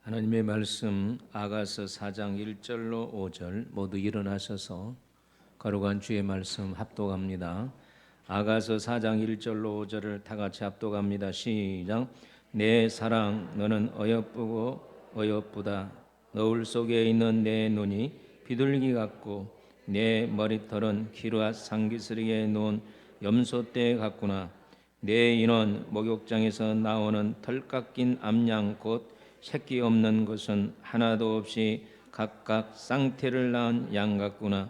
하나님의 말씀 아가서 4장 1절로 5절 모두 일어나셔서 거룩한 주의 말씀 합독합니다. 아가서 4장 1절로 5절을 다 같이 합독합니다. 시작. 내 사랑 너는 어여쁘고 어여쁘다. 너울 속에 있는 내 눈이 비둘기 같고 내 머리털은 기르앗 상기스리에 놓은 염소떼 같구나. 내 인은 목욕장에서 나오는 털 깎인 암양 곧 새끼 없는 것은 하나도 없이 각각 쌍태를 낳은 양 같구나.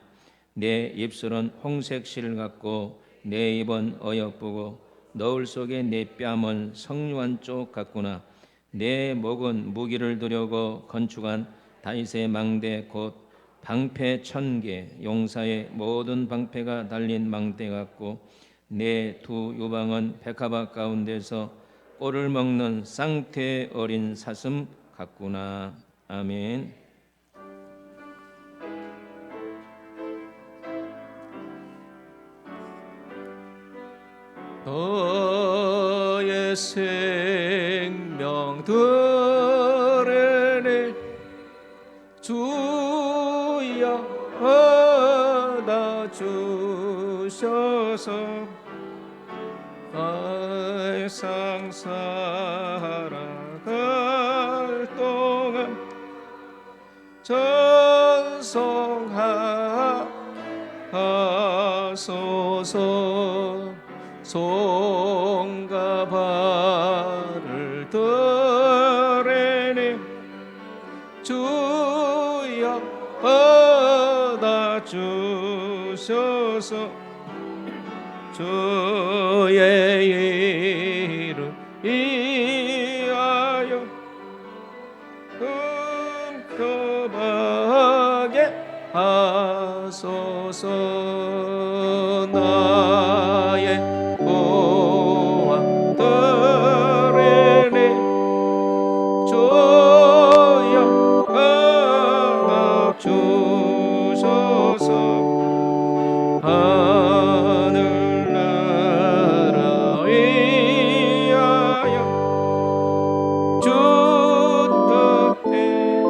내 입술은 홍색 실 같고 내 입은 어여쁘고 너울 속에 내 뺨은 성류한 쪽 같구나. 내 목은 무기를 두려고 건축한 다윗의 망대 곧 방패 1000개 용사의 모든 방패가 달린 망대 같고 내 두 유방은 백합화 가운데서 꼴을 먹는 쌍태 어린 사슴 같구나. 아멘. 너의 생명 들으니 주여 받아주셔서 세상 살아갈 동안 전송하소서. 손과 발을 들으니 주여 받아주셔서 주의 이름 위하여 흠금하게 하소서. 나의 보아 들으니 주여 받아주셔서. 하늘나라 위하여 주 뜻대로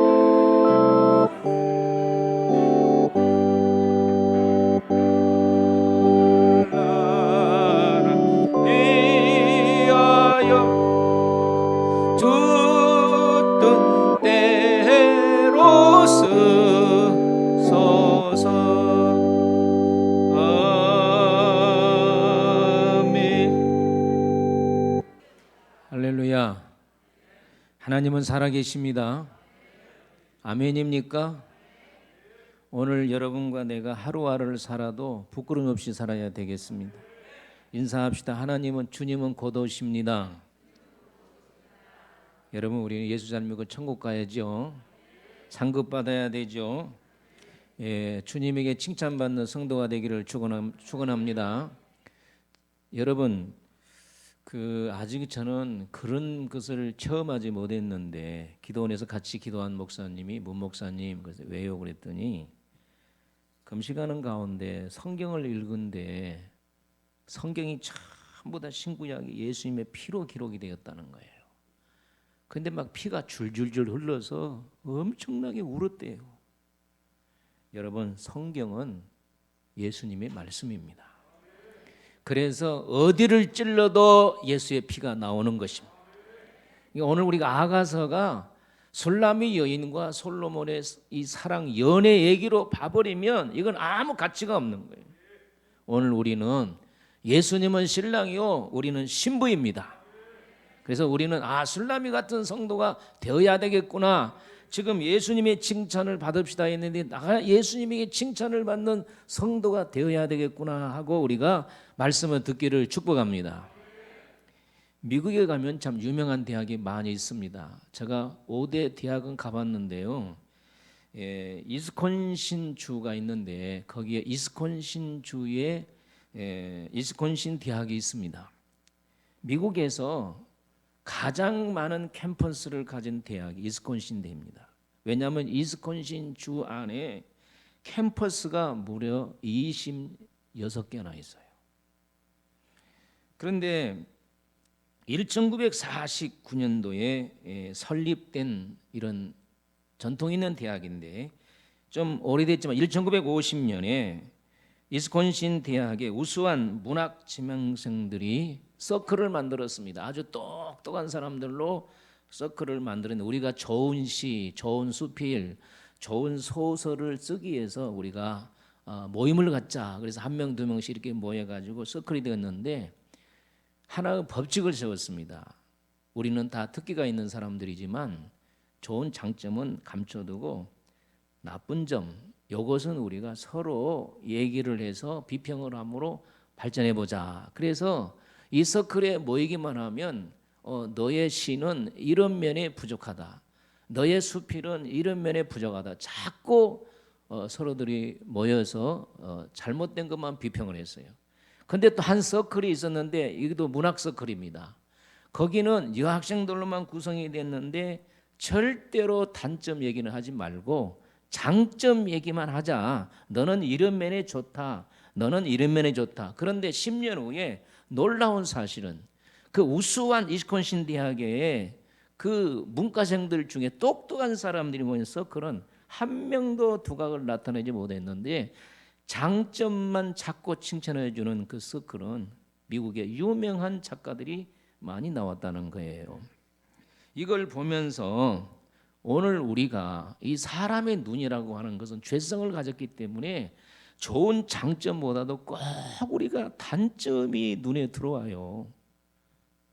나라 위하여 주 뜻대로 쓰소서. 아멘. 할렐루야. 하나님은 살아계십니다. 아멘입니까? 오늘 여러분과 내가 하루하루를 살아도 부끄럼 없이 살아야 되겠습니다. 인사합시다. 하나님은 주님은 곧 오십니다. 여러분, 우리 예수 잘 믿고 천국 가야죠. 상급 받아야 되죠. 주님에게 칭찬받는 성도가 되기를 축원합니다. 여러분, 아직 저는 그런 것을 체험하지 못했는데 기도원에서 같이 기도한 목사님이 문 목사님 그래서 왜요 그랬더니 금식하는 가운데 성경을 읽은데 성경이 전부 다 신구약이 예수님의 피로 기록이 되었다는 거예요. 근데 막 피가 줄줄줄 흘러서 엄청나게 울었대요. 여러분, 성경은 예수님의 말씀입니다. 그래서 어디를 찔러도 예수의 피가 나오는 것입니다. 오늘 우리가 아가서가 술람이 여인과 솔로몬의 이 사랑 연애 얘기로 봐버리면 이건 아무 가치가 없는 거예요. 오늘 우리는 예수님은 신랑이요 우리는 신부입니다. 그래서 우리는 술람이 같은 성도가 되어야 되겠구나. 지금 예수님의 칭찬을 받읍시다 했는데 나 예수님에게 칭찬을 받는 성도가 되어야 되겠구나 하고 우리가 말씀을 듣기를 축복합니다. 미국에 가면 참 유명한 대학이 많이 있습니다. 제가 5대 대학은 가봤는데요. 이스콘신 주가 있는데 거기에 이스콘신 주에 이스콘신 대학이 있습니다. 미국에서 가장 많은 캠퍼스를 가진 대학이 이스콘신 대입니다. 왜냐하면 이스콘신 주 안에 캠퍼스가 무려 26개나 있어요. 그런데 1949년도에 설립된 이런 전통 있는 대학인데 좀 오래됐지만 1950년에 위스콘신 대학의 우수한 문학 지망생들이 서클을 만들었습니다. 아주 똑똑한 사람들로 서클을 만들었는데 우리가 좋은 시, 좋은 수필, 좋은 소설을 쓰기 위해서 우리가 모임을 갖자. 그래서 한 명, 두 명씩 이렇게 모여가지고 서클이 되었는데 하나의 법칙을 세웠습니다. 우리는 다 특기가 있는 사람들이지만 좋은 장점은 감춰두고 나쁜 점, 이것은 우리가 서로 얘기를 해서 비평을 함으로 발전해 보자. 그래서 이 서클에 모이기만 하면 너의 시는 이런 면에 부족하다. 너의 수필은 이런 면에 부족하다. 자꾸 서로들이 모여서 잘못된 것만 비평을 했어요. 근데 또 한 서클이 있었는데 이것도 문학 서클입니다. 거기는 여학생들로만 구성이 됐는데 절대로 단점 얘기는 하지 말고 장점 얘기만 하자. 너는 이런 면에 좋다. 너는 이런 면에 좋다. 그런데 10년 후에 놀라운 사실은 그 우수한 위스콘신 대학의 그 문과생들 중에 똑똑한 사람들이 모인 서클은 한 명도 두각을 나타내지 못했는데 장점만 자꾸 칭찬해 주는 그 서클은 미국의 유명한 작가들이 많이 나왔다는 거예요. 이걸 보면서 오늘 우리가 이 사람의 눈이라고 하는 것은 죄성을 가졌기 때문에 좋은 장점보다도 꼭 우리가 단점이 눈에 들어와요.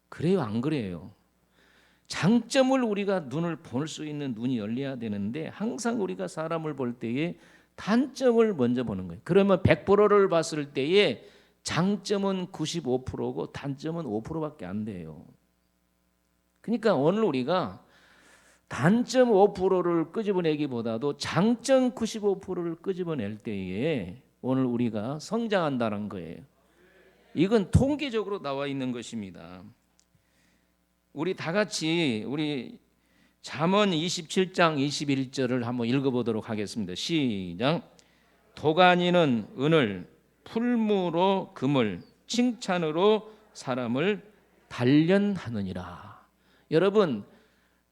그래요, 안 그래요? 장점을 우리가 눈을 볼 수 있는 눈이 열려야 되는데 항상 우리가 사람을 볼 때에 단점을 먼저 보는 거예요. 그러면 100%를 봤을 때에 장점은 95%고 단점은 5%밖에 안 돼요. 그러니까 오늘 우리가 단점 5%를 끄집어내기보다도 장점 95%를 끄집어낼 때에 오늘 우리가 성장한다는 거예요. 이건 통계적으로 나와 있는 것입니다. 우리 다 같이 우리 잠언 27장 21절을 한번 읽어보도록 하겠습니다. 시작. 도가니는 은을, 풀무로 금을, 칭찬으로 사람을 단련하느니라. 여러분,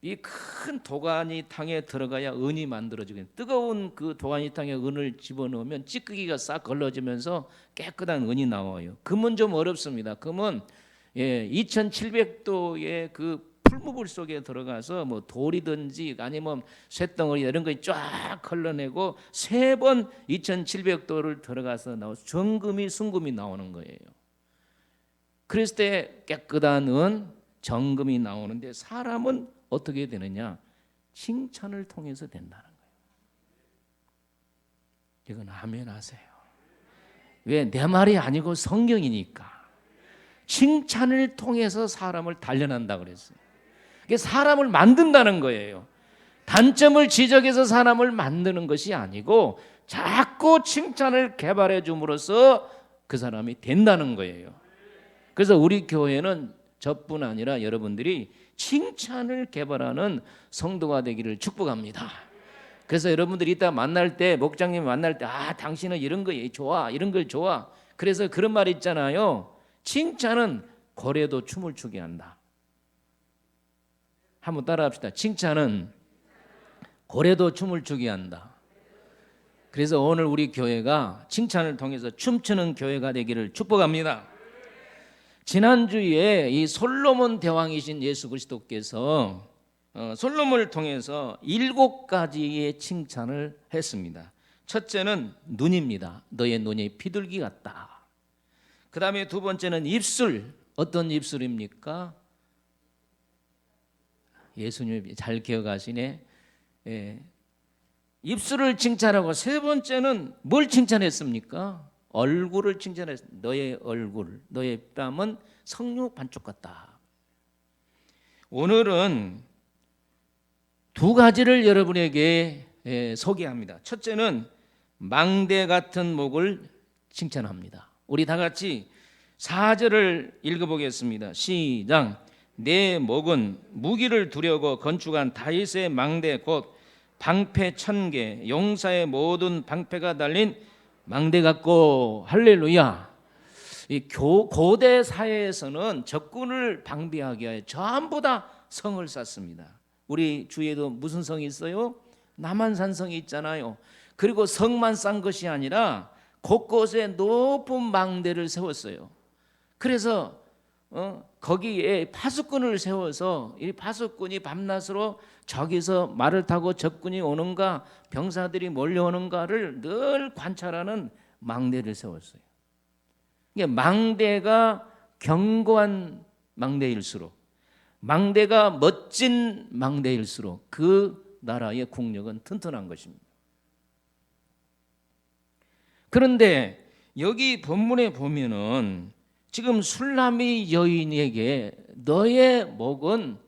이 큰 도가니탕에 들어가야 은이 만들어지거든요. 뜨거운 그 도가니탕에 은을 집어넣으면 찌꺼기가 싹 걸러지면서 깨끗한 은이 나와요. 금은 좀 어렵습니다. 금은 2700도의 그 풀무불 속에 들어가서 뭐 돌이든지 아니면 쇳덩어리 이런 거 쫙 걸러내고 3번 2700도를 들어가서 나와서 정금이 순금이 나오는 거예요. 그랬을 때 깨끗한 은 정금이 나오는데 사람은 어떻게 되느냐? 칭찬을 통해서 된다는 거예요. 이건 아멘 하세요. 왜? 내 말이 아니고 성경이니까. 칭찬을 통해서 사람을 단련한다 그랬어요. 이게 사람을 만든다는 거예요. 단점을 지적해서 사람을 만드는 것이 아니고 자꾸 칭찬을 개발해 줌으로써 그 사람이 된다는 거예요. 그래서 우리 교회는 저뿐 아니라 여러분들이 칭찬을 개발하는 성도가 되기를 축복합니다. 그래서 여러분들이 이따 만날 때 목장님 만날 때 당신은 이런 거 좋아, 이런 걸 좋아. 그래서 그런 말 있잖아요. 칭찬은 고래도 춤을 추게 한다. 한번 따라합시다. 칭찬은 고래도 춤을 추게 한다. 그래서 오늘 우리 교회가 칭찬을 통해서 춤추는 교회가 되기를 축복합니다. 지난주에 이 솔로몬 대왕이신 예수 그리스도께서 솔로몬을 통해서 7가지의 칭찬을 했습니다. 첫째는 눈입니다. 너의 눈이 비둘기 같다. 그 다음에 두 번째는 입술. 어떤 입술입니까? 예수님이 잘 기억하시네. 입술을 칭찬하고 세 번째는 뭘 칭찬했습니까? 얼굴을 칭찬했습니다. 너의 얼굴, 너의 뺨은 석류 반쪽 같다. 오늘은 2가지를 여러분에게 소개합니다. 첫째는 망대 같은 목을 칭찬합니다. 우리 다 같이 4절을 읽어보겠습니다. 시작. 내 목은 무기를 두려고 건축한 다윗의 망대 곧 방패 1000개 용사의 모든 방패가 달린 망대 같고. 할렐루야. 고대 사회에서는 적군을 방비하기 위해 전부 다 성을 쌓습니다. 우리 주위에도 무슨 성이 있어요? 남한산성이 있잖아요. 그리고 성만 쌓은 것이 아니라 곳곳에 높은 망대를 세웠어요. 그래서 거기에 파수꾼을 세워서 이 파수꾼이 밤낮으로 저기서 말을 타고 적군이 오는가 병사들이 몰려오는가를 늘 관찰하는 망대를 세웠어요. 이게 망대가 견고한 망대일수록, 망대가 멋진 망대일수록 그 나라의 국력은 튼튼한 것입니다. 그런데 여기 본문에 보면은 지금 술람이 여인에게 너의 목은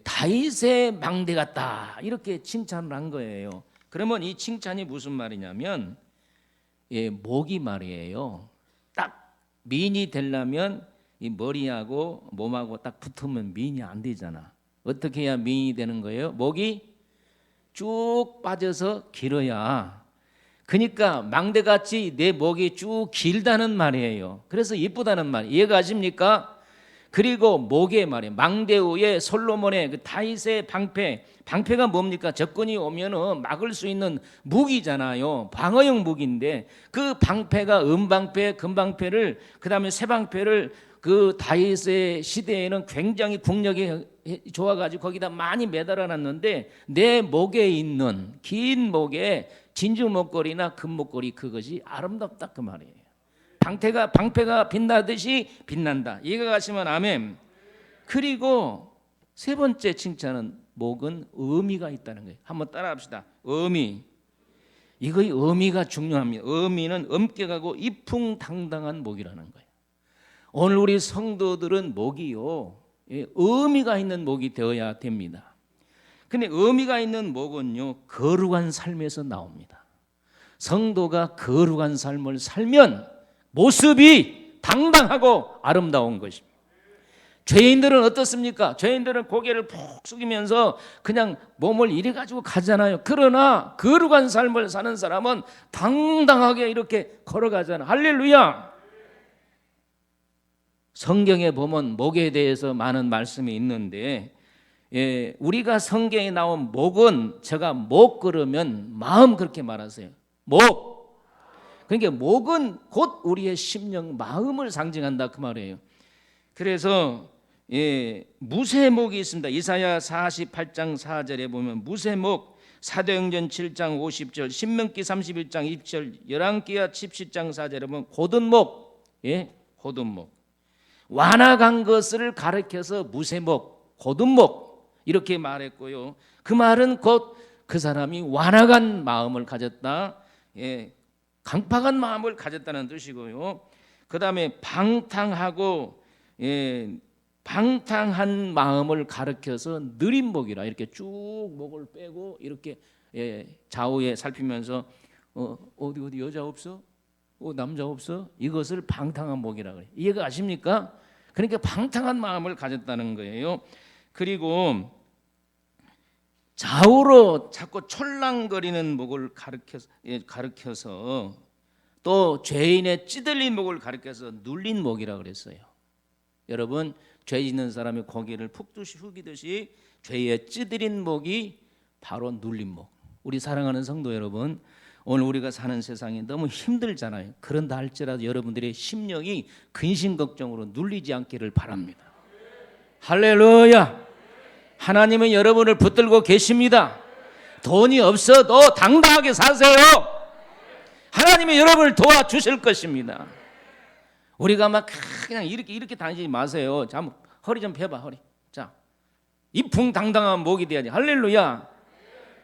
다윗의 망대 같다 이렇게 칭찬을 한 거예요. 그러면 이 칭찬이 무슨 말이냐면 목이 말이에요. 딱 미인이 되려면 이 머리하고 몸하고 딱 붙으면 미인이 안 되잖아. 어떻게 해야 미인이 되는 거예요? 목이 쭉 빠져서 길어야. 그러니까 망대같이 내 목이 쭉 길다는 말이에요. 그래서 이쁘다는 말 이해가 가십니까? 그리고 목에 말이에요. 망대 위에 솔로몬의 그 다윗의 방패가 뭡니까? 적군이 오면은 막을 수 있는 무기잖아요. 방어용 무기인데 그 방패가 음방패, 금방패를 그다음에 새방패를 그 다윗의 시대에는 굉장히 국력이 좋아가지고 거기다 많이 매달아놨는데 내 목에 있는 긴 목에 진주 목걸이나 금 목걸이 그것이 아름답다 그 말이에요. 방패가 빛나듯이 빛난다. 이해가 가시면 아멘. 그리고 세 번째 칭찬은 목은 의미가 있다는 거예요. 한번 따라합시다. 의미. 이거의 의미가 중요합니다. 의미는 엄격하고 이풍당당한 목이라는 거예요. 오늘 우리 성도들은 목이요 의미가 있는 목이 되어야 됩니다. 근데 의미가 있는 목은요 거룩한 삶에서 나옵니다. 성도가 거룩한 삶을 살면 모습이 당당하고 아름다운 것입니다. 죄인들은 어떻습니까? 죄인들은 고개를 푹 숙이면서 그냥 몸을 이래 가지고 가잖아요. 그러나 거룩한 삶을 사는 사람은 당당하게 이렇게 걸어가잖아요. 할렐루야. 성경에 보면 목에 대해서 많은 말씀이 있는데 우리가 성경에 나온 목은 제가 목 그러면 마음 그렇게 말하세요. 목. 그러니까 목은 곧 우리의 심령 마음을 상징한다 그 말이에요. 그래서 무쇠목이 있습니다. 이사야 48장 4절에 보면 무쇠목, 사도행전 7장 50절, 신명기 31장 20절, 열왕기하 17장 4절에 보면 고든목, 고든목. 완악한 것을 가리켜서 무쇠목, 고든목 이렇게 말했고요. 그 말은 곧 그 사람이 완악한 마음을 가졌다, 강팍한 마음을 가졌다는 뜻이고요. 그 다음에 방탕하고 방탕한 마음을 가리켜서 느린 목이라 이렇게 쭉 목을 빼고 이렇게 좌우에 살피면서 어디 여자 없어? 남자 없어? 이것을 방탕한 목이라 그래요. 이해가 가십니까? 그러니까 방탕한 마음을 가졌다는 거예요. 그리고 좌우로 자꾸 촐랑거리는 목을 가리켜서 또 죄인의 찌들린 목을 가리켜서 눌린 목이라 그랬어요. 여러분 죄 짓는 사람이 고개를 푹 숙이듯이 죄의 찌들린 목이 바로 눌린 목. 우리 사랑하는 성도 여러분, 오늘 우리가 사는 세상이 너무 힘들잖아요. 그런다 할지라도 여러분들의 심령이 근심 걱정으로 눌리지 않기를 바랍니다. 할렐루야. 하나님은 여러분을 붙들고 계십니다. 돈이 없어도 당당하게 사세요. 하나님이 여러분을 도와주실 것입니다. 우리가 막 그냥 이렇게 다니지 마세요. 자, 허리 좀 펴봐, 허리. 자, 이풍당당한 목이 돼야지. 할렐루야.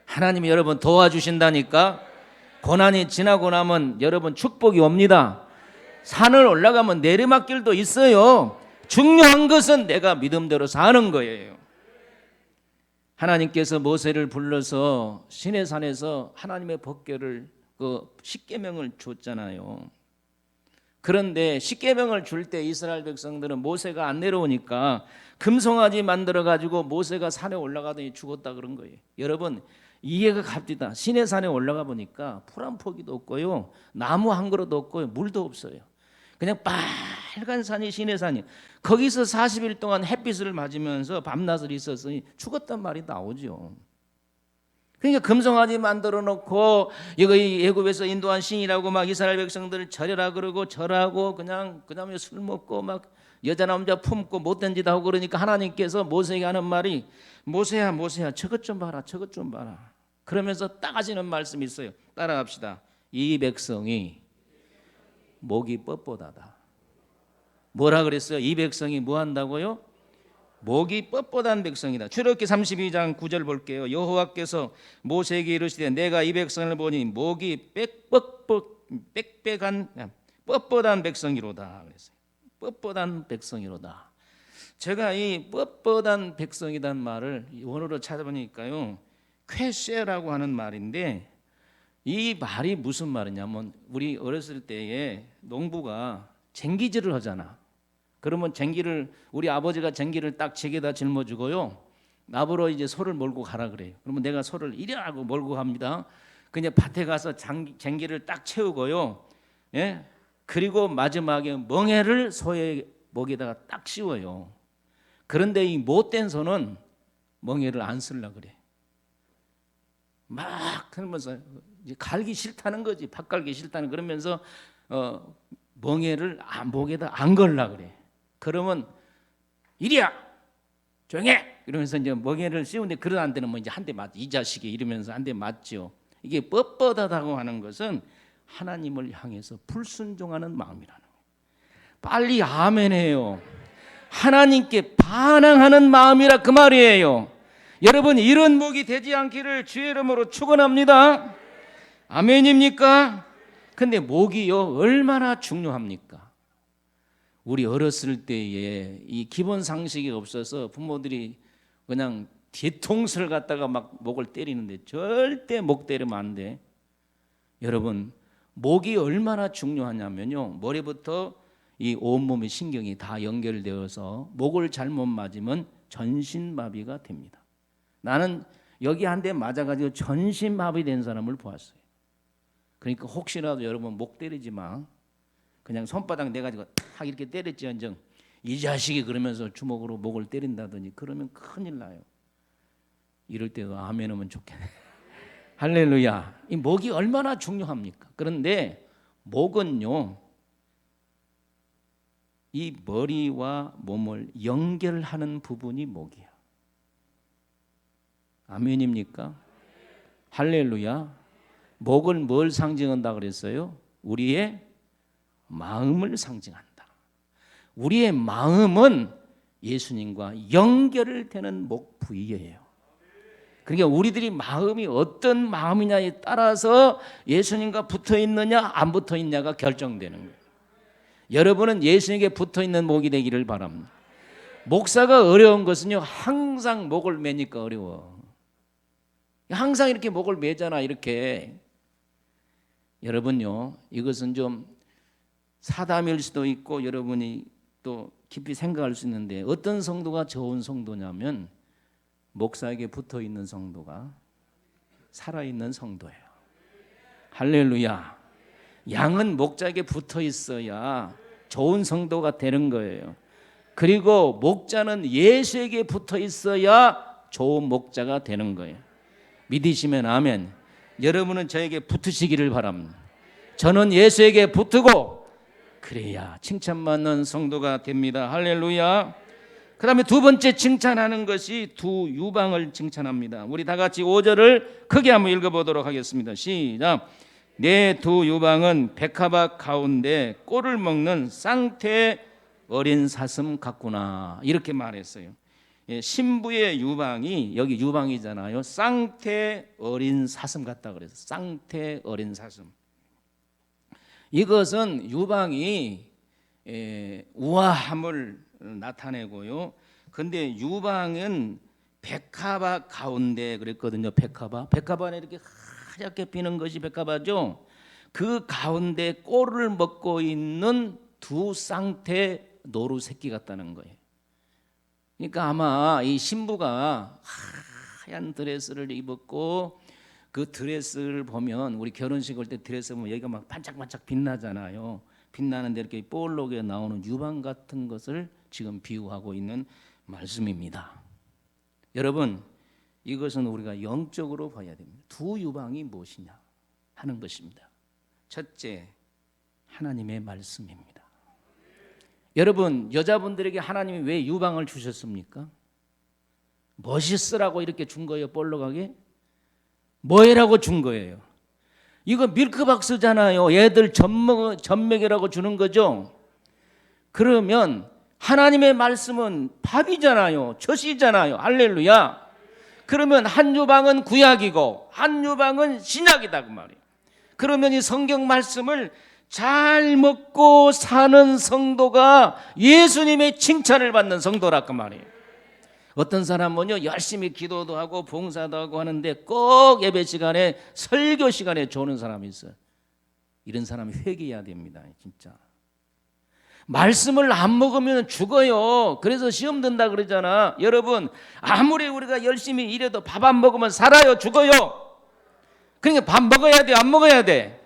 하나님이 여러분 도와주신다니까. 고난이 지나고 나면 여러분 축복이 옵니다. 산을 올라가면 내리막길도 있어요. 중요한 것은 내가 믿음대로 사는 거예요. 하나님께서 모세를 불러서 시내산에서 하나님의 법궤를 그 십계명을 줬잖아요. 그런데 십계명을 줄 때 이스라엘 백성들은 모세가 안 내려오니까 금송아지 만들어 가지고 모세가 산에 올라가더니 죽었다 그런 거예요. 여러분 이해가 갑니다. 시내산에 올라가 보니까 풀 한 포기도 없고요, 나무 한 그릇도 없고요, 물도 없어요. 그냥 빨간 산이 시내산이. 거기서 40일 동안 햇빛을 맞으면서 밤낮을 있었으니 죽었단 말이 나오죠. 그러니까 금송아지 만들어 놓고 이거 애굽에서 인도한 신이라고 막 이스라엘 백성들을 절여라 그러고 절하고 그다음에 술 먹고 막 여자 남자 품고 못된 짓 하고 그러니까 하나님께서 모세에게 하는 말이 모세야 모세야 저것 좀 봐라 저것 좀 봐라. 그러면서 딱 하시는 말씀이 있어요. 따라갑시다. 이 백성이 목이 뻣뻣하다. 뭐라 그랬어요? 이 백성이 뭐 한다고요? 목이 뻣뻣한 백성이다. 출애굽기 32장 9절 볼게요. 여호와께서 모세에게 이르시되 내가 이 백성을 보니 목이 빽빽한 뻣뻣한 백성이로다 그랬어요. 뻣뻣한 백성이로다. 제가 이 뻣뻣한 백성이란 말을 원어로 찾아보니까요, 쾌쉐라고 하는 말인데 이 말이 무슨 말이냐면 우리 어렸을 때에 농부가 쟁기질을 하잖아. 그러면 쟁기를 우리 아버지가 쟁기를 딱 제게다 짊어주고요, 나보러 이제 소를 몰고 가라 그래요. 그러면 내가 소를 이리하고 몰고 갑니다. 그냥 밭에 가서 쟁기를 딱 채우고요, 예? 그리고 마지막에 멍에를 소의 목에다가 딱 씌워요. 그런데 이 못된 소는 멍에를 안 쓰려 그래. 막 그러면서 이제 갈기 싫다는 거지. 밭 갈기 싫다는 그러면서 멍에를 목에다 안 걸라 그래. 그러면 이리야 조용해 이러면서 이제 멍에를 씌우는데 그러다 안 되는 뭐 이제 한 대 맞. 이 자식이 이러면서 한 대 맞죠. 이게 뻣뻣하다고 하는 것은 하나님을 향해서 불순종하는 마음이라는 거예요. 빨리 아멘해요. 하나님께 반항하는 마음이라 그 말이에요. 여러분 이런 목이 되지 않기를 주의 이름으로 축원합니다. 아멘입니까? 근데 목이요 얼마나 중요합니까? 우리 어렸을 때에 이 기본 상식이 없어서 부모들이 그냥 뒤통수를 갖다가 막 목을 때리는데 절대 목 때리면 안 돼. 여러분 목이 얼마나 중요하냐면요, 머리부터 이 온몸의 신경이 다 연결되어서 목을 잘못 맞으면 전신마비가 됩니다. 나는 여기 한 대 맞아가지고 전신마비 된 사람을 보았어요. 그러니까 혹시라도 여러분 목 때리지 마. 그냥 손바닥 내가지고 탁 이렇게 때렸지언정 이 자식이 그러면서 주먹으로 목을 때린다더니 그러면 큰일 나요. 이럴 때도 아멘 하면 좋겠네. 할렐루야. 이 목이 얼마나 중요합니까? 그런데 목은요, 이 머리와 몸을 연결하는 부분이 목이야. 아멘입니까? 할렐루야. 목을 뭘 상징한다 그랬어요? 우리의 마음을 상징한다. 우리의 마음은 예수님과 연결되는 목 부위예요. 그러니까 우리들이 마음이 어떤 마음이냐에 따라서 예수님과 붙어 있느냐 안 붙어 있냐가 결정되는 거예요. 여러분은 예수님께 붙어 있는 목이 되기를 바랍니다. 목사가 어려운 것은요, 항상 목을 매니까 어려워. 항상 이렇게 목을 매잖아. 이렇게. 여러분요, 이것은 좀 사담일 수도 있고 여러분이 또 깊이 생각할 수 있는데, 어떤 성도가 좋은 성도냐면 목사에게 붙어 있는 성도가 살아있는 성도예요. 할렐루야. 양은 목자에게 붙어 있어야 좋은 성도가 되는 거예요. 그리고 목자는 예수에게 붙어 있어야 좋은 목자가 되는 거예요. 믿으시면 아멘. 여러분은 저에게 붙으시기를 바랍니다. 저는 예수에게 붙고 그래야 칭찬받는 성도가 됩니다. 할렐루야. 그 다음에 두 번째 칭찬하는 것이 두 유방을 칭찬합니다. 우리 다 같이 5절을 크게 한번 읽어보도록 하겠습니다. 시작. 내 두 유방은 백합화 가운데 꼴을 먹는 쌍태 어린 사슴 같구나, 이렇게 말했어요. 신부의 유방이 여기 유방이잖아요. 쌍태 어린 사슴 같다 그래서 쌍태 어린 사슴. 이것은 유방이 우아함을 나타내고요. 근데 유방은 백합화 가운데 그랬거든요. 백합화는 이렇게 하얗게 피는 것이 백합화죠. 그 가운데 꼴을 먹고 있는 두 쌍태 노루 새끼 같다는 거예요. 그러니까 아마 이 신부가 하얀 드레스를 입었고, 그 드레스를 보면 우리 결혼식 올 때 드레스 보면 여기가 막 반짝반짝 빛나잖아요. 빛나는데 이렇게 볼록에 나오는 유방 같은 것을 지금 비유하고 있는 말씀입니다. 여러분, 이것은 우리가 영적으로 봐야 됩니다. 두 유방이 무엇이냐 하는 것입니다. 첫째, 하나님의 말씀입니다. 여러분, 여자분들에게 하나님이 왜 유방을 주셨습니까? 멋있으라고 이렇게 준 거예요? 볼록하게? 뭐해라고 준 거예요? 이거 밀크박스잖아요. 애들 젖먹이라고 주는 거죠. 그러면 하나님의 말씀은 밥이잖아요. 젖이잖아요. 할렐루야. 그러면 한 유방은 구약이고 한 유방은 신약이다 그 말이에요. 그러면 이 성경 말씀을 잘 먹고 사는 성도가 예수님의 칭찬을 받는 성도라 그 말이에요. 어떤 사람은요 열심히 기도도 하고 봉사도 하고 하는데 꼭 예배 시간에 설교 시간에 조는 사람이 있어요. 이런 사람이 회개해야 됩니다. 진짜 말씀을 안 먹으면 죽어요. 그래서 시험 든다 그러잖아. 여러분, 아무리 우리가 열심히 일해도 밥 안 먹으면 살아요? 죽어요? 그러니까 밥 먹어야 돼? 안 먹어야 돼?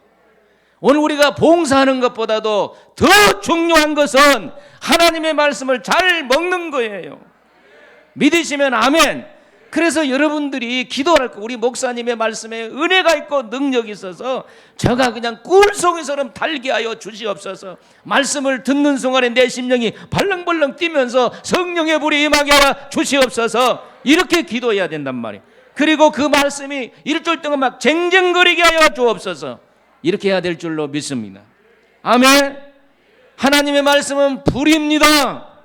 오늘 우리가 봉사하는 것보다도 더 중요한 것은 하나님의 말씀을 잘 먹는 거예요. 믿으시면 아멘. 그래서 여러분들이 기도할 거, 우리 목사님의 말씀에 은혜가 있고 능력이 있어서 제가 그냥 꿀송이처럼 달게 하여 주시옵소서. 말씀을 듣는 순간에 내 심령이 벌렁벌렁 뛰면서 성령의 불이 임하게 하여 주시옵소서. 이렇게 기도해야 된단 말이에요. 그리고 그 말씀이 일주일 동안 막 쟁쟁거리게 하여 주옵소서. 이렇게 해야 될 줄로 믿습니다. 아멘. 하나님의 말씀은 불입니다.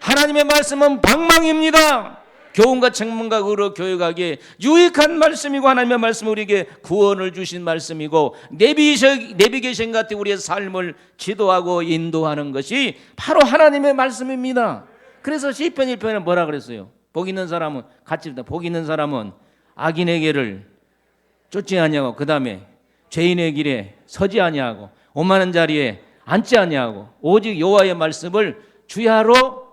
하나님의 말씀은 방망입니다. 교훈과 책문과 의로 교육하기에 유익한 말씀이고 하나님의 말씀은 우리에게 구원을 주신 말씀이고 내비게이션 같은 우리의 삶을 지도하고 인도하는 것이 바로 하나님의 말씀입니다. 그래서 시편 1편에 뭐라 그랬어요? 복 있는 사람은 같이 복 있는 사람은 악인에게를 쫓지 아니하고 그 다음에 죄인의 길에 서지 아니하고 오만한 자리에 앉지 아니하고 오직 여호와의 말씀을 주야로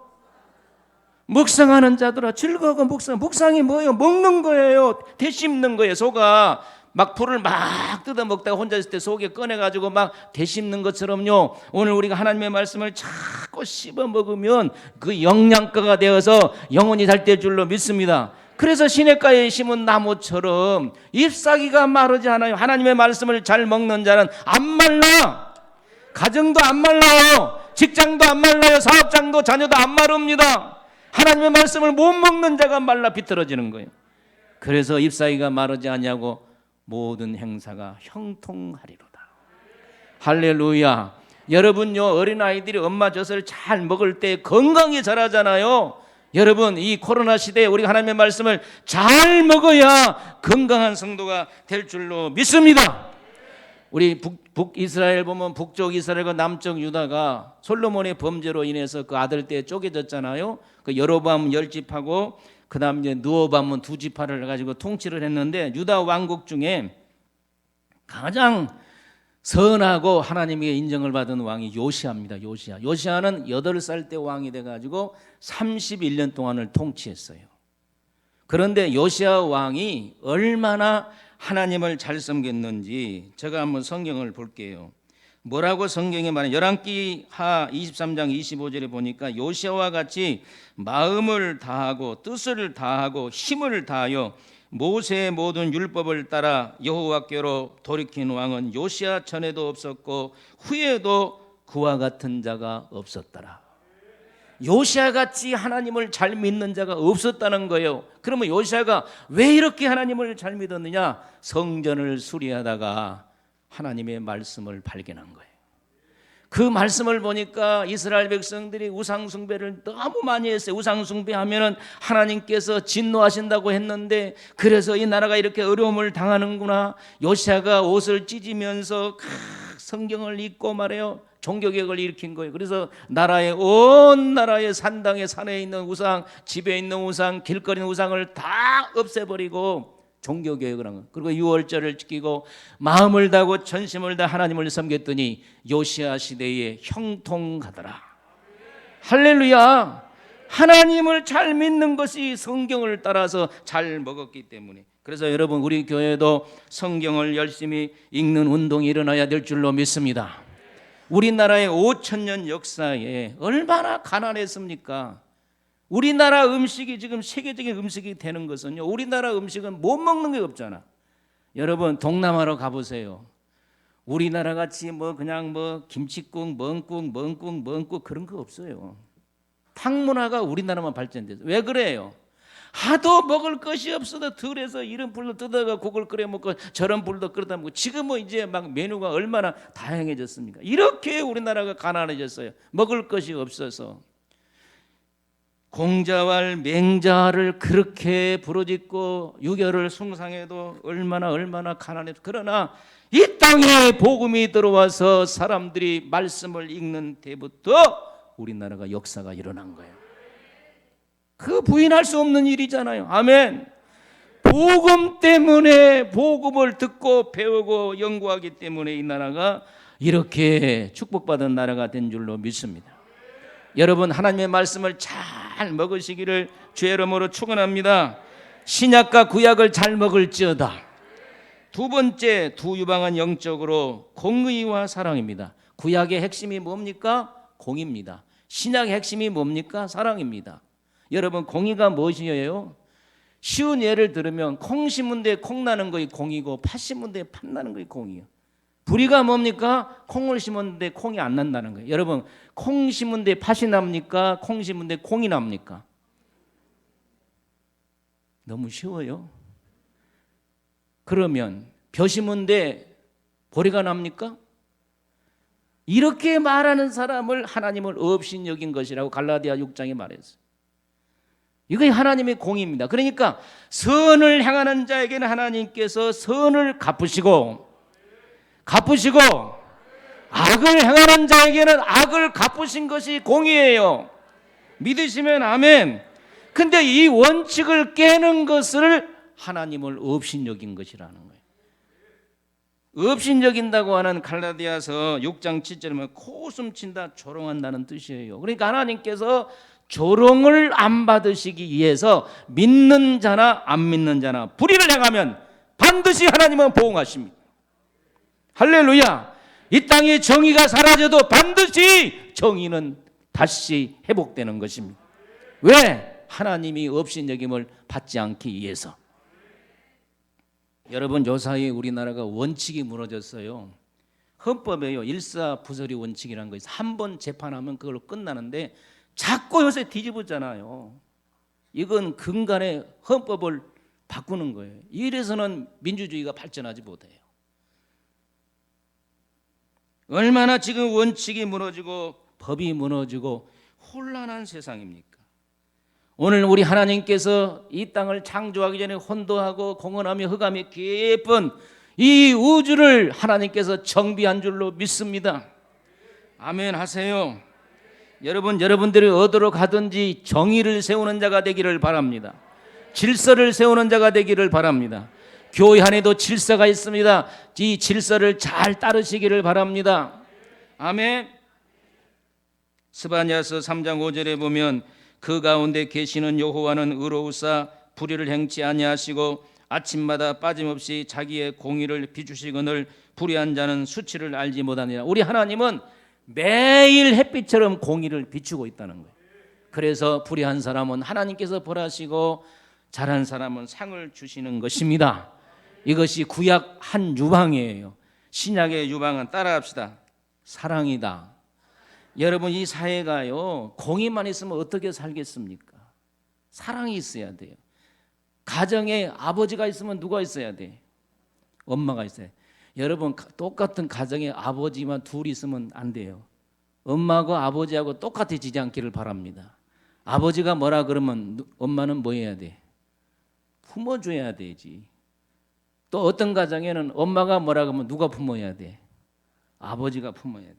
묵상하는 자들아 즐거워. 묵상이 뭐예요? 먹는 거예요. 되씹는 거예요. 소가 막 풀을 막 뜯어 먹다가 혼자 있을 때 속에 꺼내가지고 막 되씹는 것처럼요, 오늘 우리가 하나님의 말씀을 자꾸 씹어 먹으면 그 영양가가 되어서 영원히 살 될 줄로 믿습니다. 그래서 시냇가에 심은 나무처럼 잎사귀가 마르지 않아요. 하나님의 말씀을 잘 먹는 자는 안 말라. 가정도 안 말라요. 직장도 안 말라요. 사업장도 자녀도 안 마릅니다. 하나님의 말씀을 못 먹는 자가 말라 비틀어지는 거예요. 그래서 잎사귀가 마르지 아니하고 모든 행사가 형통하리로다. 할렐루야. 여러분요, 어린아이들이 엄마 젖을 잘 먹을 때 건강히 자라잖아요. 여러분, 이 코로나 시대에 우리가 하나님의 말씀을 잘 먹어야 건강한 성도가 될 줄로 믿습니다. 우리 북이스라엘 보면 북쪽 이스라엘과 남쪽 유다가 솔로몬의 범죄로 인해서 그 아들 때 쪼개졌잖아요. 그 여로보암 10지파고 그 다음 이제 느호밤은 2지파를 해가지고 통치를 했는데 유다 왕국 중에 가장 선하고 하나님에게 인정을 받은 왕이 요시아입니다. 요시아는 8살 때 왕이 돼가지고 31년 동안을 통치했어요. 그런데 요시아 왕이 얼마나 하나님을 잘 섬겼는지 제가 한번 성경을 볼게요. 뭐라고 성경에 말해? 열왕기하 23장 25절에 보니까 요시아와 같이 마음을 다하고 뜻을 다하고 힘을 다하여 모세의 모든 율법을 따라 여호와께로 돌이킨 왕은 요시아 전에도 없었고 후에도 그와 같은 자가 없었더라. 요시아 같이 하나님을 잘 믿는 자가 없었다는 거예요. 그러면 요시아가 왜 이렇게 하나님을 잘 믿었느냐? 성전을 수리하다가 하나님의 말씀을 발견한 거예요. 그 말씀을 보니까 이스라엘 백성들이 우상 숭배를 너무 많이 했어요. 우상 숭배하면은 하나님께서 진노하신다고 했는데 그래서 이 나라가 이렇게 어려움을 당하는구나. 요시아가 옷을 찢으면서 성경을 읽고 말해요. 종교개혁을 일으킨 거예요. 그래서 온 나라의 산당에 산에 있는 우상, 집에 있는 우상, 길거리 있는 우상을 다 없애버리고 종교개혁을 한 거예요. 그리고 유월절을 지키고 마음을 다하고 전심을 다 하나님을 섬겼더니 요시아 시대에 형통하더라. 할렐루야. 하나님을 잘 믿는 것이 성경을 따라서 잘 먹었기 때문에. 그래서 여러분, 우리 교회도 성경을 열심히 읽는 운동이 일어나야 될 줄로 믿습니다. 우리나라의 5천년 역사에 얼마나 가난했습니까? 우리나라 음식이 지금 세계적인 음식이 되는 것은요, 우리나라 음식은 못 먹는 게 없잖아. 여러분 동남아로 가보세요. 우리나라 같이 뭐 그냥 뭐 김치국, 멍국 그런 거 없어요. 탕문화가 우리나라만 발전돼서. 왜 그래요? 하도 먹을 것이 없어도 들에서 이런 불도 뜯어가 국을 끓여 먹고 저런 불도 끓여다 먹고, 지금은 이제 막 메뉴가 얼마나 다양해졌습니까? 이렇게 우리나라가 가난해졌어요. 먹을 것이 없어서. 공자왈 맹자를 그렇게 부르짖고 유교를 숭상해도 얼마나 가난해도, 그러나 이 땅에 복음이 들어와서 사람들이 말씀을 읽는 때부터 우리나라가 역사가 일어난 거예요. 그 부인할 수 없는 일이잖아요. 아멘. 복음 때문에, 복음을 듣고 배우고 연구하기 때문에 이 나라가 이렇게 축복받은 나라가 된 줄로 믿습니다. 여러분 하나님의 말씀을 잘 먹으시기를 주의 이름으로 축원합니다. 신약과 구약을 잘 먹을지어다. 두 번째, 두 유방은 영적으로 공의와 사랑입니다. 구약의 핵심이 뭡니까? 공의입니다. 신약의 핵심이 뭡니까? 사랑입니다. 여러분 공의가 무엇이에요? 쉬운 예를 들으면 콩 심은 데 콩 나는 것이 공이고 팥 심은 데 팥 나는 것이 공이에요. 불의가 뭡니까? 콩을 심었는데 콩이 안 난다는 거예요. 여러분 콩 심은 데 팥이 납니까? 콩 심은 데 콩이 납니까? 너무 쉬워요. 그러면 벼 심은 데 보리가 납니까? 이렇게 말하는 사람을 하나님을 없인 여긴 것이라고 갈라디아 6장에 말했어요. 이게 하나님의 공의입니다. 그러니까 선을 행하는 자에게는 하나님께서 선을 갚으시고 악을 행하는 자에게는 악을 갚으신 것이 공의예요. 믿으시면 아멘. 근데 이 원칙을 깨는 것을 하나님을 없인 여긴 것이라는 거예요. 없인 여긴다고 하는 갈라디아서 6장 7절에 코웃음 친다, 조롱한다는 뜻이에요. 그러니까 하나님께서 조롱을 안 받으시기 위해서 믿는 자나 안 믿는 자나 불의를 행하면 반드시 하나님은 보응하십니다. 할렐루야. 이 땅에 정의가 사라져도 반드시 정의는 다시 회복되는 것입니다. 왜? 하나님이 업신여김을 받지 않기 위해서. 여러분 요사이 우리나라가 원칙이 무너졌어요. 헌법에요 일사부설이 원칙이라는 거 있어요. 한 번 재판하면 그걸로 끝나는데 자꾸 요새 뒤집었잖아요. 이건 근간에 헌법을 바꾸는 거예요. 이래서는 민주주의가 발전하지 못해요. 얼마나 지금 원칙이 무너지고 법이 무너지고 혼란한 세상입니까? 오늘 우리 하나님께서 이 땅을 창조하기 전에 혼도하고 공헌하며 흑암이 깊은 이 우주를 하나님께서 정비한 줄로 믿습니다. 아멘 하세요. 여러분들이 어디로 가든지 정의를 세우는 자가 되기를 바랍니다. 질서를 세우는 자가 되기를 바랍니다. 교회 안에도 질서가 있습니다. 이 질서를 잘 따르시기를 바랍니다. 아멘. 스바냐서 3장 5절에 보면 그 가운데 계시는 여호와는 의로우사 불의를 행치 아니하시고 아침마다 빠짐없이 자기의 공의를 비추시거늘 불의한 자는 수치를 알지 못하니라. 우리 하나님은 매일 햇빛처럼 공의를 비추고 있다는 거예요. 그래서 불의한 사람은 하나님께서 벌하시고 잘한 사람은 상을 주시는 것입니다. 이것이 구약 한 유방이에요. 신약의 유방은 따라합시다. 사랑이다. 여러분 이 사회가요 공의만 있으면 어떻게 살겠습니까? 사랑이 있어야 돼요. 가정에 아버지가 있으면 누가 있어야 돼? 엄마가 있어야 돼. 여러분 똑같은 가정에 아버지만 둘이 있으면 안 돼요. 엄마하고 아버지하고 똑같아지지 않기를 바랍니다. 아버지가 뭐라 그러면 엄마는 뭐 해야 돼? 품어줘야 되지. 또 어떤 가정에는 엄마가 뭐라 그러면 누가 품어야 돼? 아버지가 품어야 돼.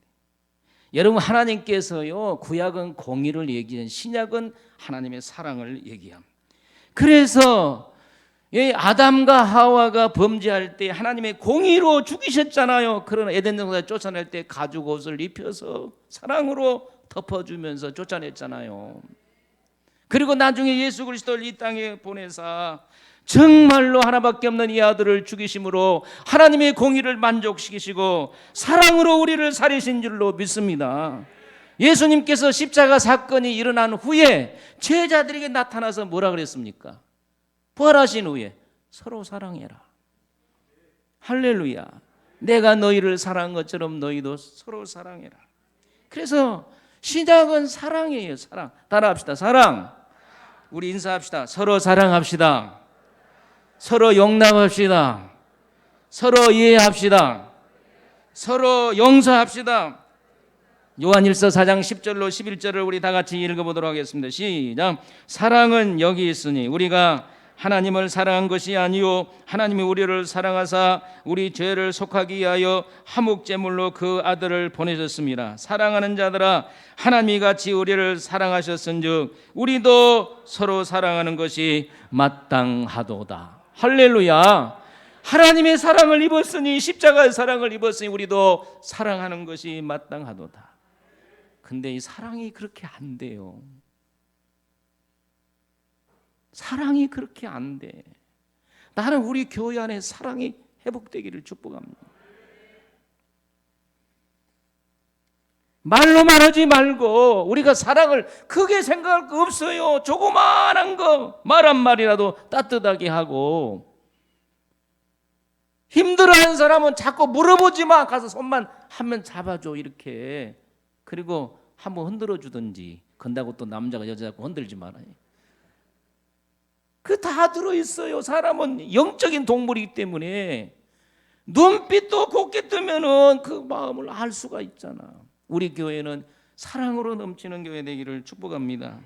여러분 하나님께서요 구약은 공의를 얘기한 신약은 하나님의 사랑을 얘기합니다. 그래서 아담과 하와가 범죄할 때 하나님의 공의로 죽이셨잖아요. 그러나 에덴 동산에 쫓아낼 때 가죽 옷을 입혀서 사랑으로 덮어주면서 쫓아냈잖아요. 그리고 나중에 예수 그리스도를 이 땅에 보내사 정말로 하나밖에 없는 이 아들을 죽이심으로 하나님의 공의를 만족시키시고 사랑으로 우리를 살리신 줄로 믿습니다. 예수님께서 십자가 사건이 일어난 후에 제자들에게 나타나서 뭐라 그랬습니까? 부활하신 후에 서로 사랑해라. 할렐루야. 내가 너희를 사랑한 것처럼 너희도 서로 사랑해라. 그래서 시작은 사랑이에요. 사랑. 따라합시다. 사랑. 우리 인사합시다. 서로 사랑합시다. 서로 용납합시다. 서로 이해합시다. 서로 용서합시다. 요한일서 4장 10절로 11절을 우리 다 같이 읽어보도록 하겠습니다. 시작. 사랑은 여기 있으니 우리가 하나님을 사랑한 것이 아니요 하나님이 우리를 사랑하사 우리 죄를 속하기 위하여 화목제물로 그 아들을 보내셨습니다. 사랑하는 자들아, 하나님이 같이 우리를 사랑하셨은즉 우리도 서로 사랑하는 것이 마땅하도다. 할렐루야. 하나님의 사랑을 입었으니, 십자가의 사랑을 입었으니 우리도 사랑하는 것이 마땅하도다. 근데 이 사랑이 그렇게 안 돼요. 사랑이 그렇게 안 돼. 나는 우리 교회 안에 사랑이 회복되기를 축복합니다. 말로만 하지 말고 우리가 사랑을 크게 생각할 거 없어요. 조그마한 거 말 한마디라도 따뜻하게 하고, 힘들어하는 사람은 자꾸 물어보지 마. 가서 손만 한번 잡아줘 이렇게. 그리고 한번 흔들어 주든지. 건다고 또 남자가 여자 잡고 흔들지 말아요. 그 다 들어있어요. 사람은 영적인 동물이기 때문에 눈빛도 곱게 뜨면은 그 마음을 알 수가 있잖아. 우리 교회는 사랑으로 넘치는 교회 되기를 축복합니다.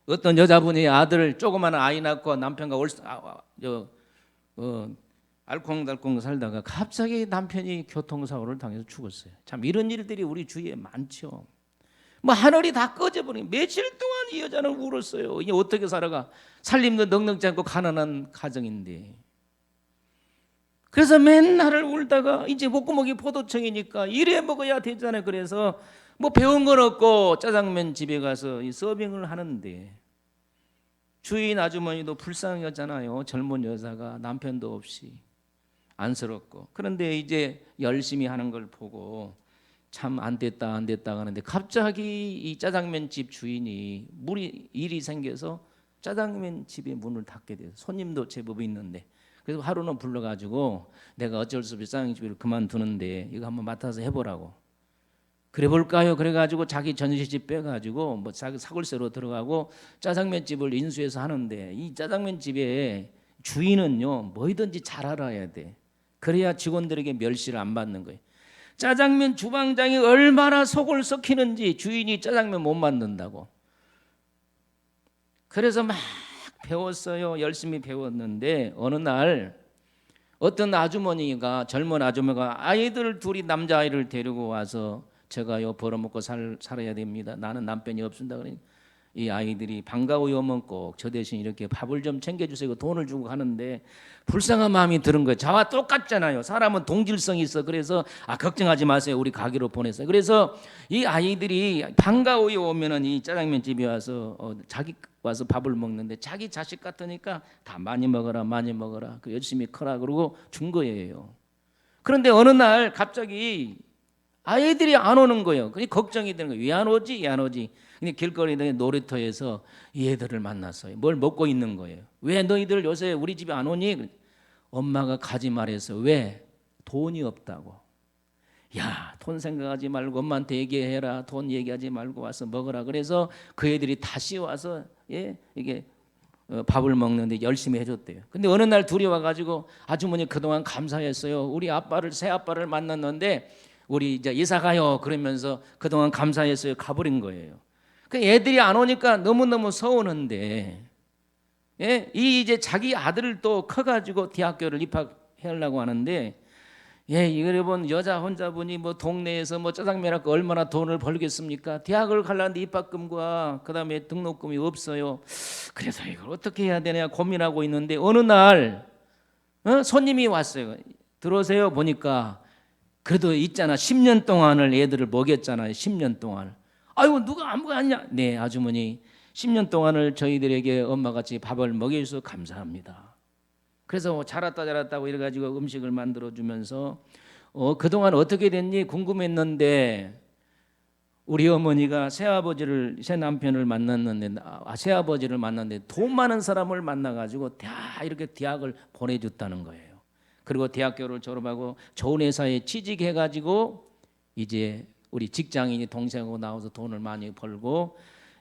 어떤 여자분이 아들, 조그마한 아이 낳고 남편과 알콩달콩 살다가 갑자기 남편이 교통사고를 당해서 죽었어요. 참 이런 일들이 우리 주위에 많죠. 뭐 하늘이 다 꺼져버린, 며칠 동안 이 여자는 울었어요. 이게 어떻게 살아가? 살림도 넉넉지 않고 가난한 가정인데. 그래서 맨날 울다가 이제 목구멍이 포도청이니까 이래 먹어야 되잖아요. 그래서 뭐 배운 건 없고 짜장면 집에 가서 이 서빙을 하는데, 주인 아주머니도 불쌍하잖아요. 젊은 여자가 남편도 없이 안쓰럽고. 그런데 이제 열심히 하는 걸 보고 참 안 됐다 하는데, 갑자기 이 짜장면 집 주인이 일이 생겨서 짜장면 집의 문을 닫게 돼요. 손님도 제법 있는데. 그래서 하루는 불러가지고 내가 어쩔 수 없이 짜장면 집을 그만두는데 이거 한번 맡아서 해보라고. 그래 볼까요? 그래가지고 자기 전시집 빼가지고 뭐 자기 사골세로 들어가고 짜장면 집을 인수해서 하는데, 이 짜장면 집의 주인은요 뭐든지 잘 알아야 돼. 그래야 직원들에게 멸시를 안 받는 거예요. 짜장면 주방장이 얼마나 속을 썩히는지 주인이 짜장면 못 만든다고. 그래서 막 배웠어요. 열심히 배웠는데 어느 날 어떤 아주머니가, 젊은 아주머니가 아이들 둘이 남자아이를 데리고 와서 제가요 벌어먹고 살아야 됩니다. 나는 남편이 없습니다. 그러니 이 아이들이 반가워요 오면 꼭 저 대신 이렇게 밥을 좀 챙겨주세요. 돈을 주고 가는데 불쌍한 마음이 드는 거예요. 저와 똑같잖아요. 사람은 동질성이 있어. 그래서 걱정하지 마세요. 우리 가게로 보냈어요. 그래서 이 아이들이 반가워요 오면은 이 짜장면 집에 와서 자기 와서 밥을 먹는데 자기 자식 같으니까 다 많이 먹어라 그 열심히 커라 그러고 준 거예요. 그런데 어느 날 갑자기 아이들이 안 오는 거예요. 그게 걱정이 되는 거예요. 왜 안 오지? 근데 길거리 놀이터에서 이 애들을 만났어요. 뭘 먹고 있는 거예요. 왜 너희들 요새 우리 집에 안 오니? 엄마가 가지 말해서. 왜? 돈이 없다고. 야, 돈 생각하지 말고 엄마한테 얘기해라. 돈 얘기하지 말고 와서 먹으라. 그래서 그 애들이 다시 와서 이게 밥을 먹는데 열심히 해줬대요. 근데 어느 날 둘이 와가지고 아주머니 그동안 감사했어요. 우리 새 아빠를 만났는데 우리 이제 이사 가요. 그러면서 그동안 감사했어요. 가버린 거예요. 그 애들이 안 오니까 너무너무 서운한데, 이 이제 자기 아들을 또 커가지고 대학교를 입학하려고 하는데, 여러분 여자 혼자분이 뭐 동네에서 뭐 짜장면 할거 얼마나 돈을 벌겠습니까? 대학을 가려는데 입학금과 그다음에 등록금이 없어요. 그래서 이걸 어떻게 해야 되냐 고민하고 있는데 어느 날 손님이 왔어요. 들어오세요. 보니까 그래도 있잖아. 10년 동안을 애들을 먹였잖아요. 10년 동안. 아이고 누가 아무가 아니냐. 네 아주머니 10년 동안을 저희들에게 엄마같이 밥을 먹여주셔서 감사합니다. 그래서 뭐 잘했다고 이래가지고 음식을 만들어주면서 그동안 어떻게 됐니 궁금했는데 우리 어머니가 새 남편을 만났는데 새아버지를 만났는데 돈 많은 사람을 만나가지고 다 이렇게 대학을 보내줬다는 거예요. 그리고 대학교를 졸업하고 좋은 회사에 취직해가지고 이제 우리 직장인이 동생하고 나와서 돈을 많이 벌고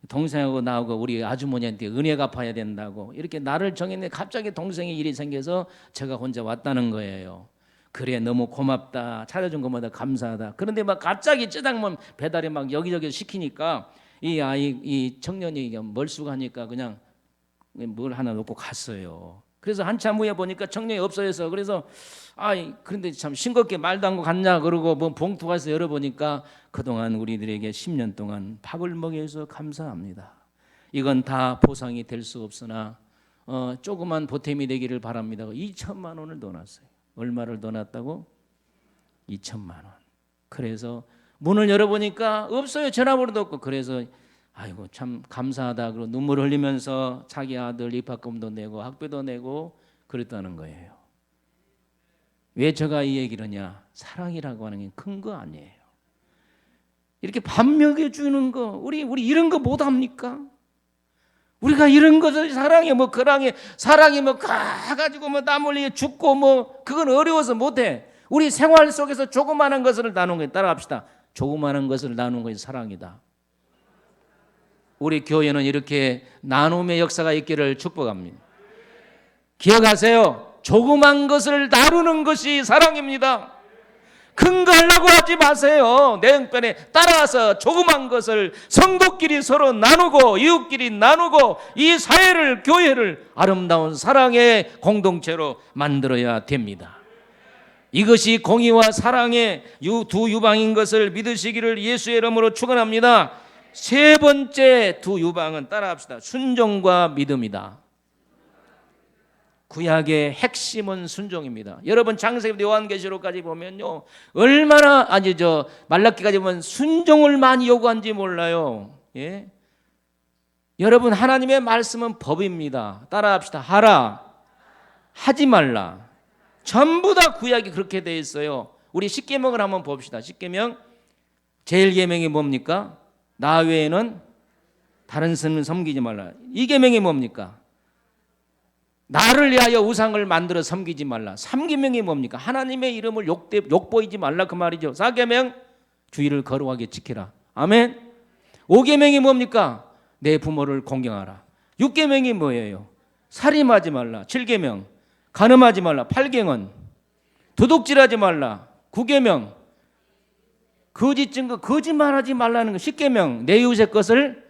동생하고 나오고 우리 아주머니한테 은혜 갚아야 된다고 이렇게 나를 정했는데 갑자기 동생이 일이 생겨서 제가 혼자 왔다는 거예요. 그래 너무 고맙다. 차려준 것마다 감사하다. 그런데 막 갑자기 짜장면 배달이 막 여기저기 시키니까 이 청년이 멀쑥하니까 그냥 뭘 하나 놓고 갔어요. 그래서 한참 후에 보니까 청년이 없어져서 그래서 그런데 참 싱겁게 말도 않고 갔냐 그러고 뭐 봉투 가서 열어보니까 그동안 우리들에게 10년 동안 밥을 먹여서 감사합니다. 이건 다 보상이 될 수 없으나 조그만 보탬이 되기를 바랍니다. 2천만 원을 넣어놨어요. 얼마를 넣어놨다고? 2천만 원. 그래서 문을 열어보니까 없어요. 전화번호도 없고. 그래서 아이고 참 감사하다. 그리고 눈물 흘리면서 자기 아들 입학금도 내고 학비도 내고 그랬다는 거예요. 왜 제가 이 얘기를 하냐? 사랑이라고 하는 게 큰 거 아니에요. 이렇게 밥 먹여주는 거 우리 이런 거 못합니까? 우리가 이런 것을 사랑해 뭐 그랑해 사랑이 뭐 가가지고 뭐 땀 흘리게 죽고 뭐 그건 어려워서 못해. 우리 생활 속에서 조그마한 것을 나누는 거예요. 따라합시다. 조그마한 것을 나누는 것이 사랑이다. 우리 교회는 이렇게 나눔의 역사가 있기를 축복합니다. 기억하세요. 조그만 것을 나누는 것이 사랑입니다. 큰 거 하려고 하지 마세요. 내 형편에 따라서 조그만 것을 성도끼리 서로 나누고 이웃끼리 나누고 이 사회를 교회를 아름다운 사랑의 공동체로 만들어야 됩니다. 이것이 공의와 사랑의 두 유방인 것을 믿으시기를 예수의 이름으로 축원합니다. 세 번째 두 유방은 따라합시다. 순종과 믿음이다. 구약의 핵심은 순종입니다. 여러분 창세기부터 요한계시록까지 보면요 얼마나 말라기까지 보면 순종을 많이 요구한지 몰라요. 예? 여러분 하나님의 말씀은 법입니다. 따라합시다. 하라, 하지 말라. 전부 다 구약이 그렇게 돼 있어요. 우리 십계명을 한번 봅시다. 십계명 제일 계명이 뭡니까? 나 외에는 다른 신을 섬기지 말라. 이 계명이 뭡니까? 나를 위하여 우상을 만들어 섬기지 말라. 3계명이 뭡니까? 하나님의 이름을 욕보이지 말라 그 말이죠. 4계명 주의를 거룩하게 지키라. 아멘. 5계명이 뭡니까? 내 부모를 공경하라. 6계명이 뭐예요? 살인하지 말라. 7계명 간음하지 말라. 8계명 도둑질하지 말라. 9계명 거짓 증거 거짓말하지 말라는 거. 10계명 내 이웃의 것을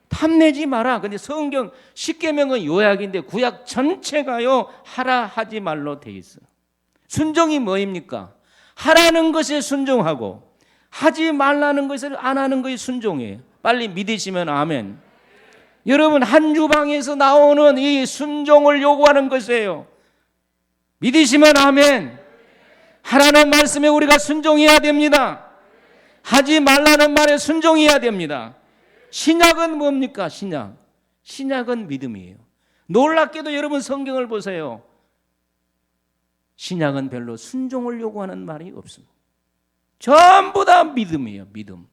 탐내지 마라. 근데 성경 10계명은 요약인데 구약 전체가요 하라 하지 말로 돼 있어요. 순종이 뭐입니까? 하라는 것에 순종하고 하지 말라는 것을 안 하는 것이 순종이에요. 빨리 믿으시면 아멘. 여러분 한 주방에서 나오는 이 순종을 요구하는 것이에요. 믿으시면 아멘. 하라는 말씀에 우리가 순종해야 됩니다. 하지 말라는 말에 순종해야 됩니다. 신약은 뭡니까? 신약은 믿음이에요. 놀랍게도 여러분 성경을 보세요. 신약은 별로 순종을 요구하는 말이 없습니다. 전부 다 믿음이에요. 믿음.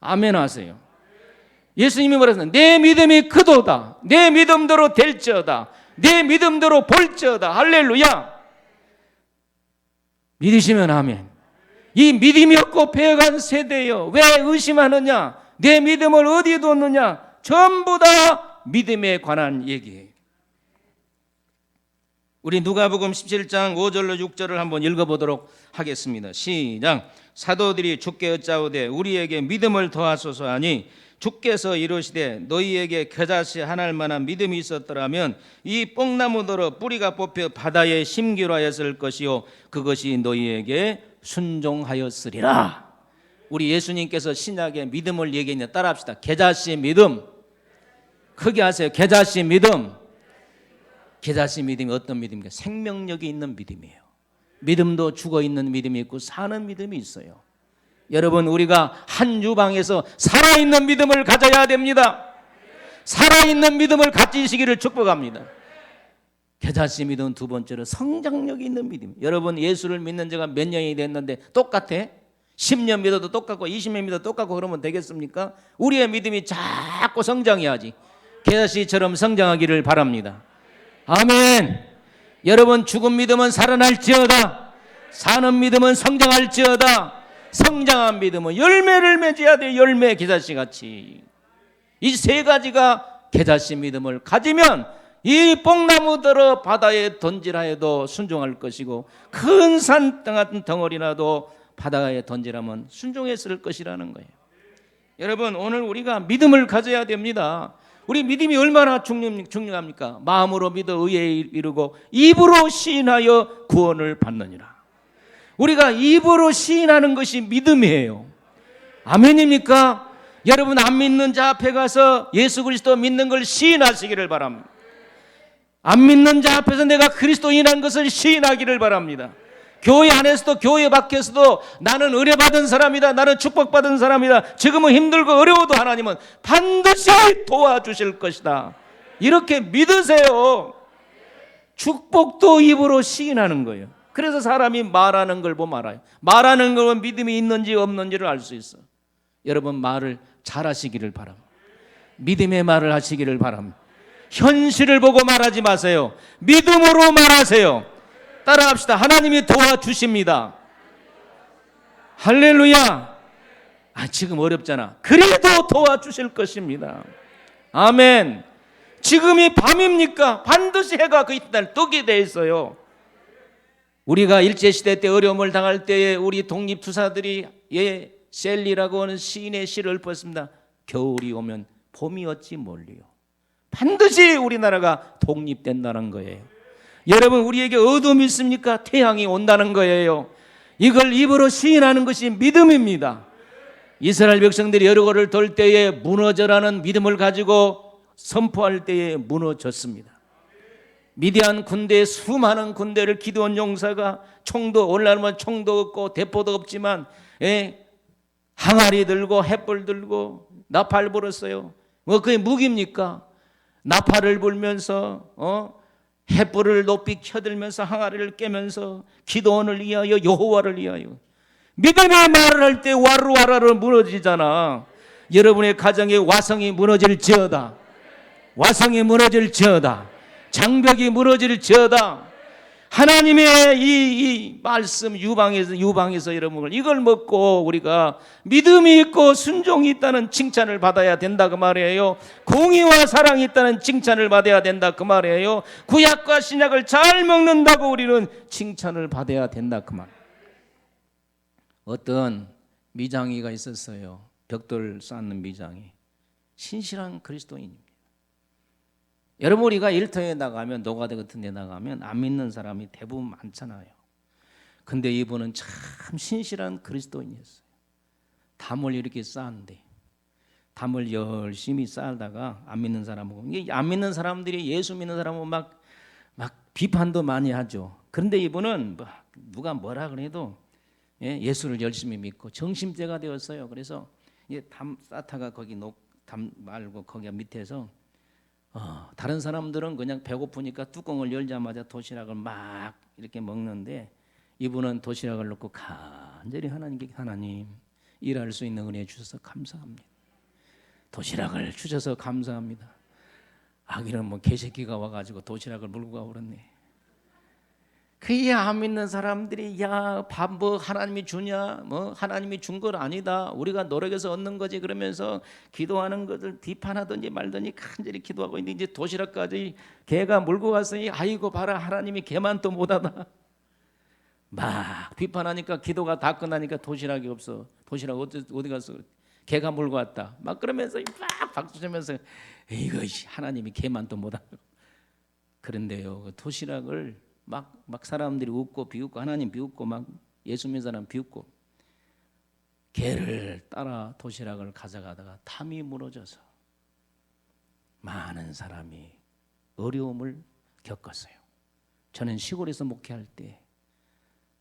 아멘 하세요. 예수님이 말했습니다. 내 믿음이 크도다. 내 믿음대로 될지어다. 내 믿음대로 볼지어다. 할렐루야. 믿으시면 아멘. 이 믿음이 없고 배어간 세대예요. 왜 의심하느냐? 내 믿음을 어디에 뒀느냐? 전부 다 믿음에 관한 얘기예요. 우리 누가복음 17장 5절로 6절을 한번 읽어보도록 하겠습니다. 시작. 사도들이 주께 여짜오되 우리에게 믿음을 더하소서 하니 주께서 이르시되 너희에게 겨자씨 하나일 만한 믿음이 있었더라면 이 뽕나무더러 뿌리가 뽑혀 바다에 심기로 하였을 것이요 그것이 너희에게 순종하였으리라. 우리 예수님께서 신약의 믿음을 얘기했는데 따라합시다. 겨자씨 믿음. 크게 하세요. 겨자씨 믿음. 겨자씨 믿음이 어떤 믿음입니까? 생명력이 있는 믿음이에요. 믿음도 죽어있는 믿음이 있고 사는 믿음이 있어요. 여러분, 우리가 한 유방에서 살아있는 믿음을 가져야 됩니다. 살아있는 믿음을 가지시기를 축복합니다. 겨자씨 믿음, 두 번째로 성장력이 있는 믿음. 여러분, 예수를 믿는 지가 몇 년이 됐는데 똑같아? 10년 믿어도 똑같고 20년 믿어도 똑같고 그러면 되겠습니까? 우리의 믿음이 자꾸 성장해야지. 겨자씨처럼 성장하기를 바랍니다. 아멘. 여러분, 죽은 믿음은 살아날지어다. 사는 믿음은 성장할지어다. 성장한 믿음은 열매를 맺어야 돼. 열매, 겨자씨 같이. 이 세 가지가 겨자씨 믿음을 가지면 이 뽕나무들어 바다에 던지라 해도 순종할 것이고 큰 산 같은 덩어리라도 바다에 던지라면 순종했을 것이라는 거예요. 여러분, 오늘 우리가 믿음을 가져야 됩니다. 우리 믿음이 얼마나 중요합니까? 마음으로 믿어 의에 이르고 입으로 시인하여 구원을 받느니라. 우리가 입으로 시인하는 것이 믿음이에요. 아멘입니까? 여러분, 안 믿는 자 앞에 가서 예수 그리스도 믿는 걸 시인하시기를 바랍니다. 안 믿는 자 앞에서 내가 그리스도인한 것을 시인하기를 바랍니다. 교회 안에서도 교회 밖에서도 나는 은혜받은 사람이다, 나는 축복받은 사람이다, 지금은 힘들고 어려워도 하나님은 반드시 도와주실 것이다, 이렇게 믿으세요. 축복도 입으로 시인하는 거예요. 그래서 사람이 말하는 걸 보면 알아요. 말하는 걸 보면 믿음이 있는지 없는지를 알 수 있어. 여러분, 말을 잘 하시기를 바랍니다. 믿음의 말을 하시기를 바랍니다. 현실을 보고 말하지 마세요. 믿음으로 말하세요. 따라합시다. 하나님이 도와주십니다. 할렐루야. 지금 어렵잖아. 그래도 도와주실 것입니다. 아멘. 지금이 밤입니까? 반드시 해가 그 이튿날 뜨게 돼 있어요. 우리가 일제시대 때 어려움을 당할 때에 우리 독립투사들이 셀리라고 하는 시인의 시를 읊었습니다. 겨울이 오면 봄이 어찌 멀리요. 반드시 우리나라가 독립된다는 거예요. 여러분, 우리에게 어둠이 있습니까? 태양이 온다는 거예요. 이걸 입으로 시인하는 것이 믿음입니다. 이스라엘 백성들이 여리고를 돌 때에 무너져라는 믿음을 가지고 선포할 때에 무너졌습니다. 미디안 군대, 수많은 군대를 기드온 용사가 총도 올라오면 총도 없고 대포도 없지만 항아리 들고 횃불 들고 나팔 불었어요. 그게 무기입니까? 나팔을 불면서 횃불을 높이 켜들면서 항아리를 깨면서 기도원을 위하여, 여호와를 위하여. 믿음의 말을 할 때 와르와르 무너지잖아. 여러분의 가정의 와성이 무너질지어다. 와성이 무너질지어다. 장벽이 무너질지어다. 하나님의 이 말씀 유방에서 여러분을 이걸 먹고 우리가 믿음이 있고 순종이 있다는 칭찬을 받아야 된다 그 말이에요. 공의와 사랑이 있다는 칭찬을 받아야 된다 그 말이에요. 구약과 신약을 잘 먹는다고 우리는 칭찬을 받아야 된다 그 말. 어떤 미장이가 있었어요. 벽돌 쌓는 미장이. 신실한 그리스도인입니다. 여러분, 우리가 일터에 나가면, 노가다 같은 데 나가면 안 믿는 사람이 대부분 많잖아요. 근데 이분은 참 신실한 그리스도인이었어요. 담을 이렇게 쌓는데, 담을 열심히 쌓다가 안 믿는 사람하고, 이게 안 믿는 사람들이 예수 믿는 사람하고 막 비판도 많이 하죠. 그런데 이분은 누가 뭐라 그래도 예수를 열심히 믿고 정심죄가 되었어요. 그래서 담 쌓다가 거기 담 말고 거기 밑에서 다른 사람들은 그냥 배고프니까 뚜껑을 열자마자 도시락을 막 이렇게 먹는데 이분은 도시락을 넣고 간절히 하나님께, 하나님, 일할 수 있는 은혜 주셔서 감사합니다. 도시락을 주셔서 감사합니다. 아기는 뭐 개새끼가 와가지고 도시락을 물고 가버렸네. 그게 안 믿는 사람들이 밥 뭐 하나님이 주냐, 뭐 하나님이 준 건 아니다, 우리가 노력해서 얻는 거지 그러면서 기도하는 것을 비판하든지 말든지 간절히 기도하고 있는데 이제 도시락까지 개가 물고 갔으니 아이고 봐라, 하나님이 개만 또 못하다. 막 비판하니까 기도가 다 끝나니까 도시락이 없어. 도시락 어디 갔어? 개가 물고 왔다. 막 그러면서 막 박수 치면서 이거 하나님이 개만 또 못하고. 그런데요, 그 도시락을 막 사람들이 웃고 비웃고 하나님 비웃고 막 예수 믿는 사람 비웃고 개를 따라 도시락을 가져가다가 담이 무너져서 많은 사람이 어려움을 겪었어요. 저는 시골에서 목회할 때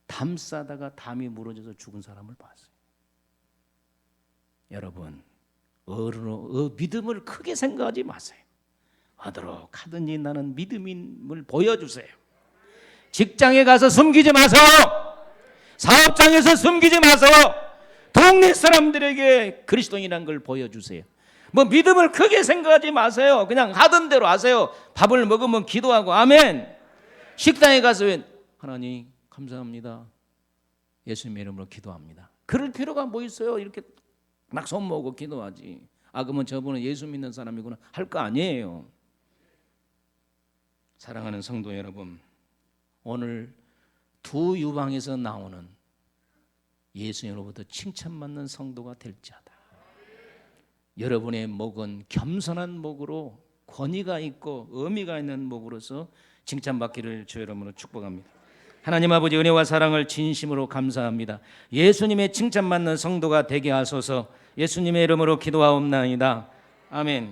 담 싸다가 담이 무너져서 죽은 사람을 봤어요. 여러분 믿음을 크게 생각하지 마세요. 하도록 하든지 나는 믿음을 보여주세요. 직장에 가서 숨기지 마세요. 사업장에서 숨기지 마세요. 동네 사람들에게 그리스도인이라는 걸 보여주세요. 뭐 믿음을 크게 생각하지 마세요. 그냥 하던 대로 하세요. 밥을 먹으면 기도하고 아멘. 식당에 가서 하나님 감사합니다. 예수님의 이름으로 기도합니다. 그럴 필요가 뭐 있어요? 이렇게 막 손 모으고 기도하지. 그러면 저분은 예수 믿는 사람이구나 할 거 아니에요. 사랑하는 성도 여러분, 오늘 두 유방에서 나오는 예수님으로부터 칭찬받는 성도가 될지어다. 여러분의 목은 겸손한 목으로 권위가 있고 의미가 있는 목으로서 칭찬받기를 주 여러분으로 축복합니다. 하나님 아버지 은혜와 사랑을 진심으로 감사합니다. 예수님의 칭찬받는 성도가 되게 하소서. 예수님의 이름으로 기도하옵나이다. 아멘.